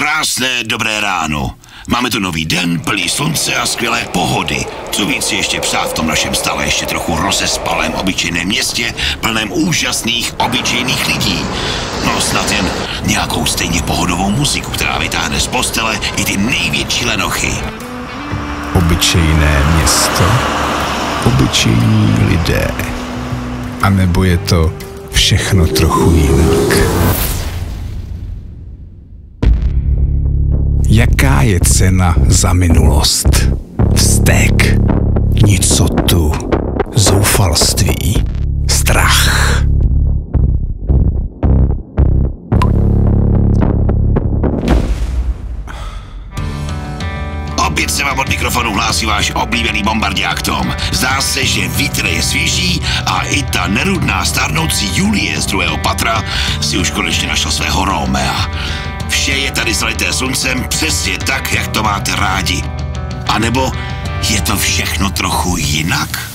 Krásné dobré ráno. Máme tu nový den, plný slunce a skvělé pohody. Co víc si ještě přát v tom našem stále ještě trochu rozespalém obyčejném městě, plném úžasných obyčejných lidí. No snad jen nějakou stejně pohodovou muziku, která vytáhne z postele i ty největší lenochy. Obyčejné město, obyčejní lidé. A nebo je to všechno trochu jinak? Jaká je cena za minulost? Vztek, nicotu, zoufalství, strach. Opět se vám od mikrofonu hlásí váš oblíbený bombardiák Tom. Zdá se, že vítr je svěží a i ta nerudná stárnoucí Julie z druhého patra si už konečně našla svého Romea. Vše je tady zalité sluncem přesně tak, jak to máte rádi. A nebo je to všechno trochu jinak?